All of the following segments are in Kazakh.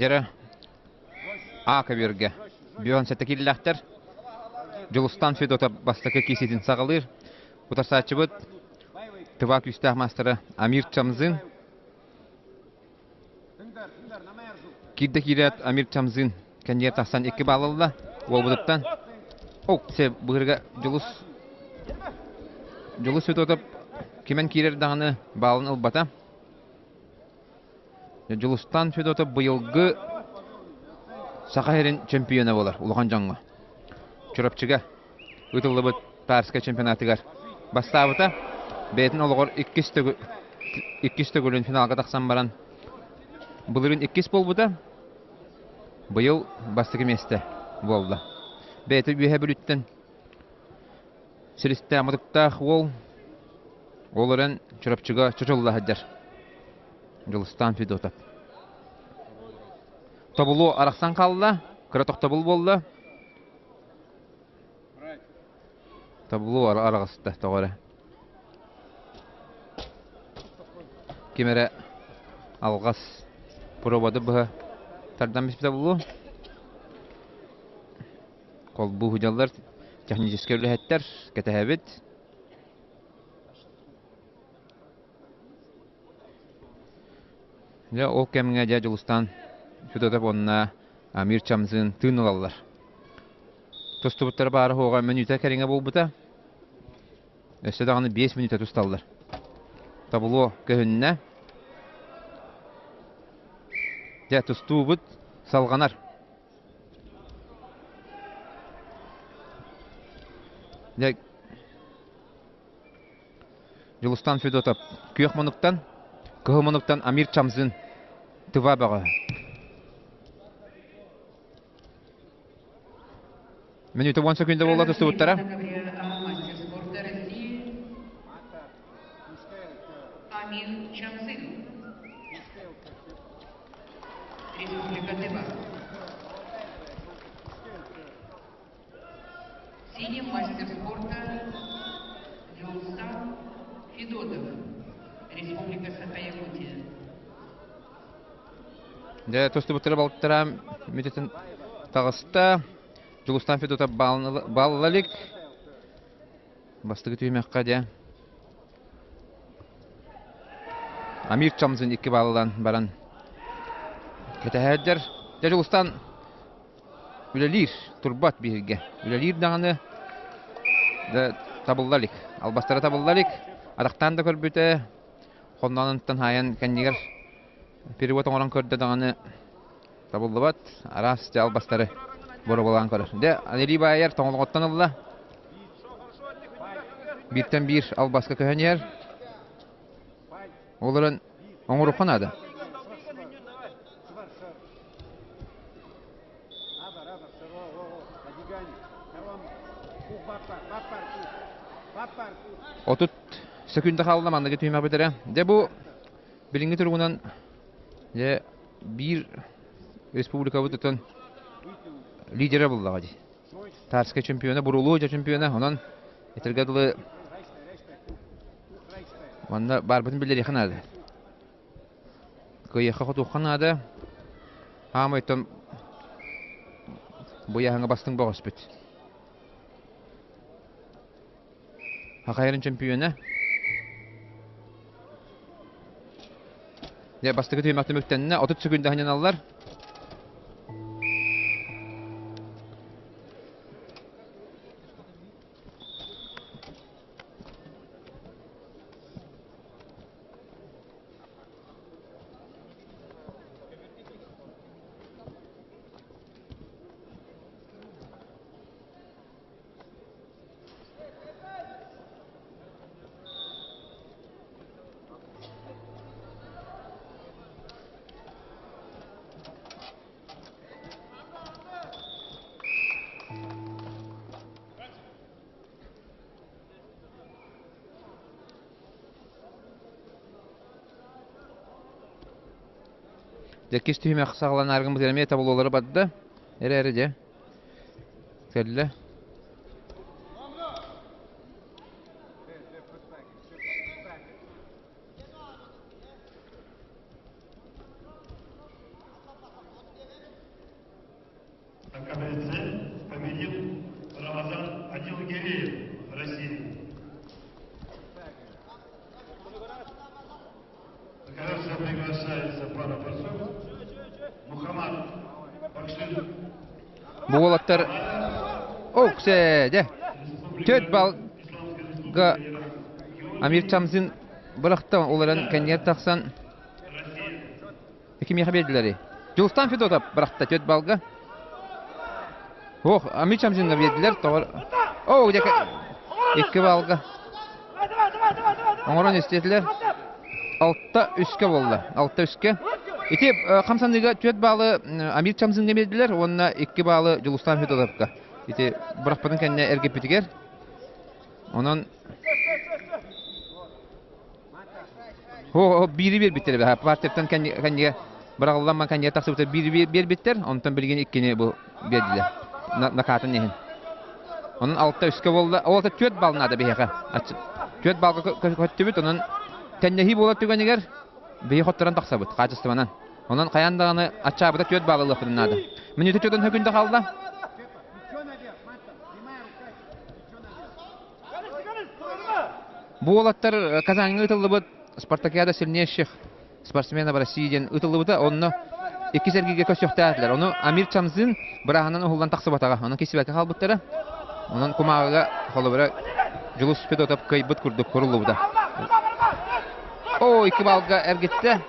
Dere Aka birge. Biyon setekillahtar. Julustan Fedota bastaka kisitin sağılır. Butar saçıbıt. Tıvak üstah mastera Amir Çamzın. Kidde kirat Amir Çamzın. Kendiye tahsan iki bağlılla. Ol buduttan. Se bırga Julus Fedota kimen kirer dağını bağlın ılbata. Julustan Fedota bıyılgı Sakaherin çempiyonu bolar. Uluhan Canlı. Çorapçıga. Ütüldü bu Tarska çempionatıgar. Bastavıta. Beytin oluğur ikkiste gülün finalga taqsan baran. Bulurun ikkis bol bu da. Bu yıl bastıkı meste boldu. Beyti büyühe bülütten. Siriste amadıqtaq ol. Olaren çorapçıga çoculla haddar. Julustan Fedota. Tabulu araqsan qallı. Kıra toqtabul boldu. Tabulu araqısıda toğara. Kimere alğas provadı bu tardan biz tabulu. Kol bu hücallar texnikiske ülhetler ketehebit. Ya o kemine Julustan Fedota bonna Amir Çamzın tığınılallar. Tostubutları bari hoğa minüte kerine bolbuta. Dağını 5 minüte tostallar. Tablo köhünne. Ya tostubut salganar. Ya Julustan Fedota köyekmonuktan, köhümonuktan Amir Çamzın tıva bağı. Minüte 10 sekünde boldu tostubutlara. Амир Чамзын. Республика Тыва. Синий мастер спорта Julustан Федотов. Республика Саха-Якутия. Ya tostubutlara balıklara müddetin tağısta Julustan Fedota bağlılık. Bastığı tüymekka diye. Amir Çamzın iki bağlıdan baran. Ketehedder. Ya Julustan ülelir. Turbat birge. Ülelir dağını da tabullalık. Albastara tabullalık. Adaktan da körbüte. Kondanıntıdan hayan kendiler. Perivot oğlan kördü dağını tabullabat. Aras da albastarı boru bolan körür. De aleri bayar toğulğuttan ılla. Birten bir albaska köhen yer. Оларын оңырып қанады. Отут секунда қалды маңда кетуіме бітірі. Де бұл білінгі тұрғынан бір республика бұтытын лидері бұлдаға де. Тарска чемпионы, Бурулуja чемпионы, онан етіргадылы Ванда бар бүтін білдер еқін ады. Көйеққа құт ұққан ады. Ама өттім бұяғыңа бастың бағыс бүт. Хақайрын чемпионы. Бастығы түймәкті мүктеніне 30 секунда ханен алылар. Декеш түйме қысағылан арғын бұтырме табылулары бадды. Әрі де. Кәлі. Киреев, Россия. Кажется, приглашается пара борцов. Мухаммад Бакшин. Буолаттар окседе. Төт балга Амир Чамзин бырахта оларан кенер тахсан 2 бердилери. Жылстан Федотов бырахта төт балга. Ох, Амир Чамзинга бердилер. О, дека 2 балга. Оңорон истетилер. 6-3 болду. 6-3. Ити камсандыга төт балы Амир Чамзинга бердилер. Онна 2 балы Жылстан Федотовка. Ити бырахпатын кенне эргепитигер. Онон бири биттер бе. Партиядан кенне бырагылланма кенне таксыбыта бири биттер. Онтан билген 2-ни бу бердилер. Накатын нехин. Онун 6-3 болду. Ол төт балнады бейга. Төт балга көттүбүт. Онун теннехи болот түгөнегер бей хоттаран таксабыт. Качыстыманан. Онун каяндаганы ачабыта төт балылык кылынады. Минуты төтөн хөкүндө калды. Бу олаттар Казанга ытылыбыт Спартакиада сильнейших спортсменов Россияден ытылыбыта. Онно 2 сергиге көсөктәтләр. Оны Амир Чамзин бираханан ухулдан таксыбатага. Аны кесибәккә калбыттары. Онун кумагыга холобыра Жылус Федотов кайбыт курдук курулубуда. О, 2 балга эргитте.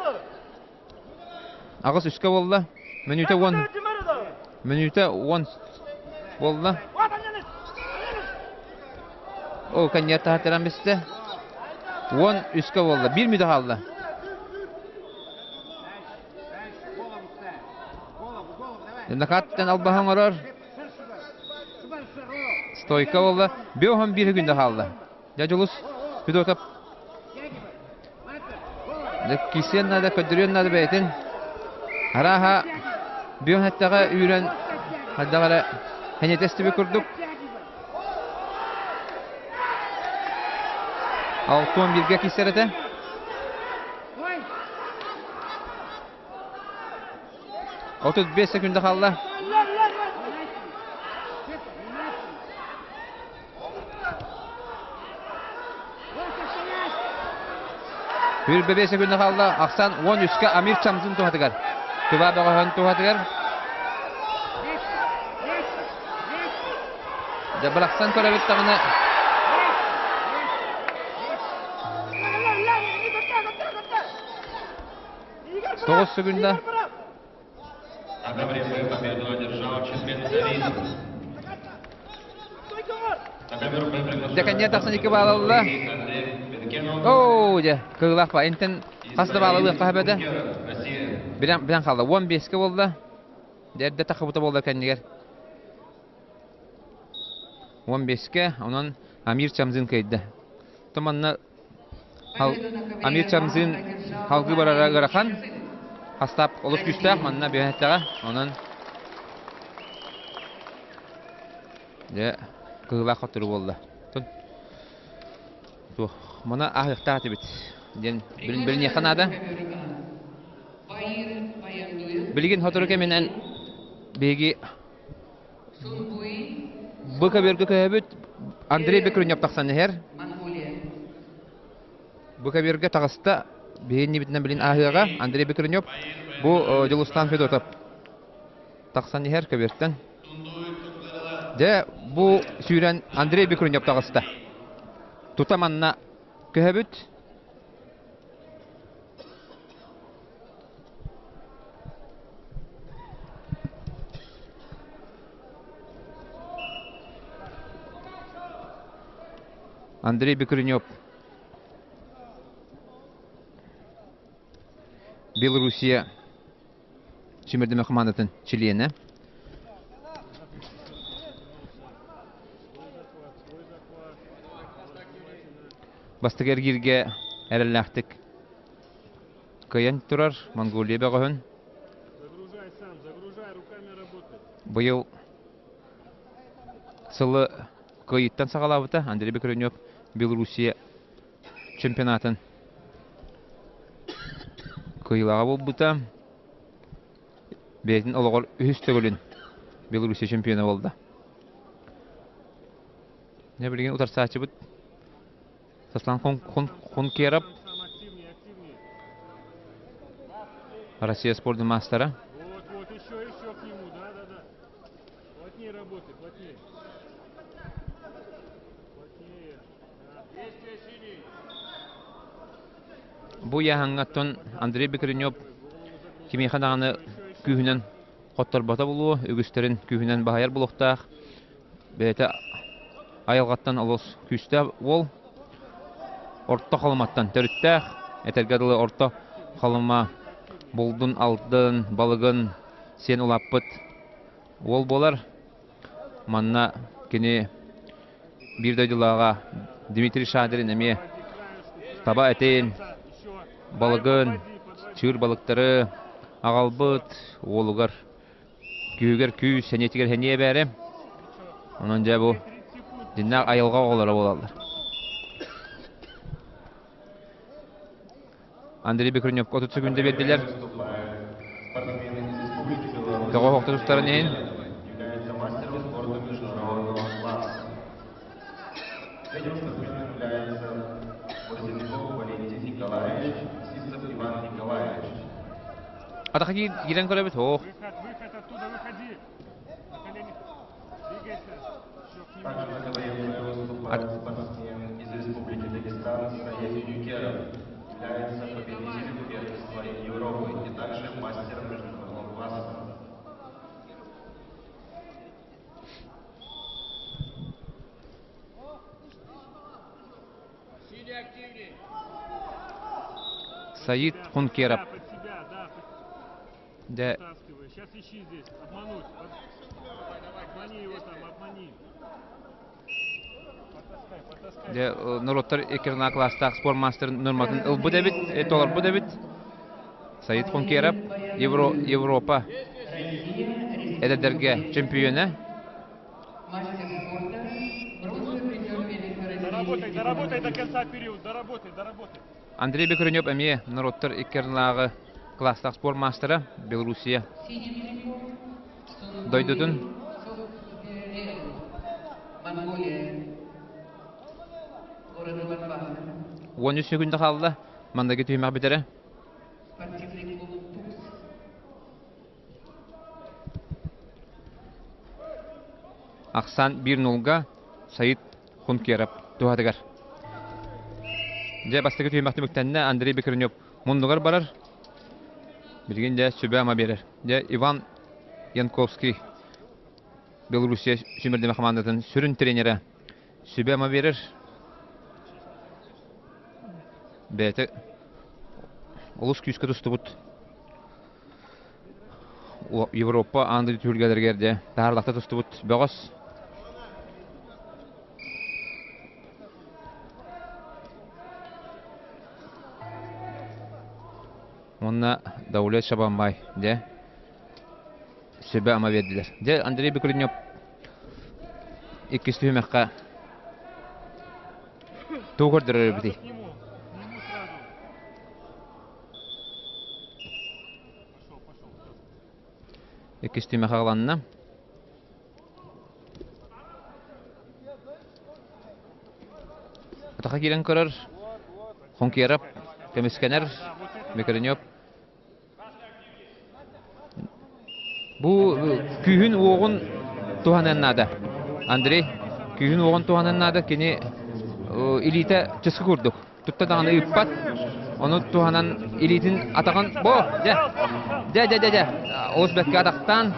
Агыс 3 болду. Минута 10. Минута 10 болду. О, каньята хатаран бисте. 10-3 болду. 1 минута калды. Накаттан албахан орор. Стойка болду. 1 күндө калды. Жылус Федотов. Кисен нада көдүрөн нада бейтин. Араха бүйөн хаттага үйрен хаддагара хенетести би курдук. 6-11 кисерете. Otuz 5 sekunda kaldı. Bir 5 sekunda kaldı. Aksan 13'ke Amir Çamzın tuhatıgar. Tuva bağıhan tuhatıgar. Da bıraksan korabet tağına. Тоғыз секунда. Одно время победу одержал член Зарин. Деканья тақсан 2 балалды. Оу, де, кығылақ ба. Интен қасты балалы қағабеді. Білен қалды. 15-ке болды. Дәрді тақыбыты болды кәндегер. 15-ке, онын Амир Чамзин көйді. Тұманны Амир Чамзин халқы барара ғырақан. Хастап олып күштәк манна бейәттәға. Онын де кығылақ қоттыры болды. Мұна ағықтағы тебет. Білін еқан ады. Білген қоттыры кеменен бейге бұқа бергі көйебет Андрей Бекрунев тақсан ехер. Бұқа бергі тағыста бейін небетінен білін ағыға Андрей Бекрунев бұл Жылустан Федотов тақсан ехер көберттен. Де бұл сүйрен Андрей Бекрунев тағыста. Тутаманна көйебет. Андрей Бекрунев Белоруссия чемердеме командатын члены. Бастыгер кирге әрелләхтік көйен тұрар Монголия бағығын. Бұйыл сылы көйіттен сағалабыта Андрей Бекрунев Белоруссия чемпионатын көйлаға бол бұта. Бәйтін олығыр үхіс төгілін Белоруссия чемпионы болды. Ne bilgin utar saçı bud. Saslan kon kerap. Россия спортный мастера. Вот, еще к нему, да. Плотнее работай, плотнее. Плотнее, да. Действие синий. Bu yahangaton Андрей Бекренёв кимехананы күйүнен котторбата булуу, үгүстерин күйүнен баһаяр булуктаах. Бете айылгаттан олос күстә ол орто халматтан төрүттәх. Этергадылы орто халма булдун алдын балыгын сен улаппыт. Ол болар. Манна кини бир дойдулага Дмитрий Шадрин эме таба этейин балыгын, чыр балыктары агалбыт, олугар күйгер күй сенетигер хенее бәре. Онан жа бу диннак айылга оголары болалар. Андрей Бекренёв 30 секундда бердилер. Того хоктор устарын эйин. Является мастером спорта международного класса. Третьим спортсменом является Борзенков Валентин Николаевич, Сисов Иван Николаевич. Атака кирен көрөбүт. Ох. Выход оттуда, выходи. На колени. Двигайся. Еще к нему. Также на КВН выступает спортсмен из Республики Дагестан Саид Юкеров. Является победителем первенства Европы и также мастером международного класса. Синий активней. Саид Хункеров. Да, под себя, да. Да, Вытаскивай. Сейчас ищи здесь. Обмануть. Обмани его там, обмани. Потаскай. да Нуроттар экерна класстаг спорт мастер норматын ылбы дебит, толар бу дебит. Саид Хункеров Европа эдерге чемпионы. Мастер спорта, бронзовый призер Великой Российской Доработай до конца период. Доработай. Андрей Бекренёв эме Нуроттар экернагы класстаг спорт мастера Белоруссия. Синий трикот, Дойдутун. Монголия, города Варбана, 13 секунд қалды. Мандагы түймәк битере. спортивный клуб «Тукс». Аксан 1-0-га Саид Хункеров туһадыгар. Же бастыгы түймәкті бүктәнне Андрей Бекренёв мундугар барар. Билген же сөбе ама берер. Же Иван Янковский Белоруссия сүмірдеме командатын сүрін тренері сөбе ама берер. Бәті олыс күйіскі тұсты бұд. Европа анды түргелергерде дағырлақта тұсты бұд. Бәғас. Онна Даулет Шабанбай де сөбе ама берділер. Де Андрей Бекренёв иккісті өмәққа туғырдырыр біді. К нему сразу. Пошел. Иккісті өмәққа қаланына. Атақа келен көрір. Хункеров, Кемескенер, Бекренёв. Бу күйін оғын туғананнады. Андрей, күйін оғын туғананнады. Кені илиті чысқы көрдік. Тұтта дағаны үппат. Оны туғанан илитін атаған. Бо, де. Оз бәтке атақтан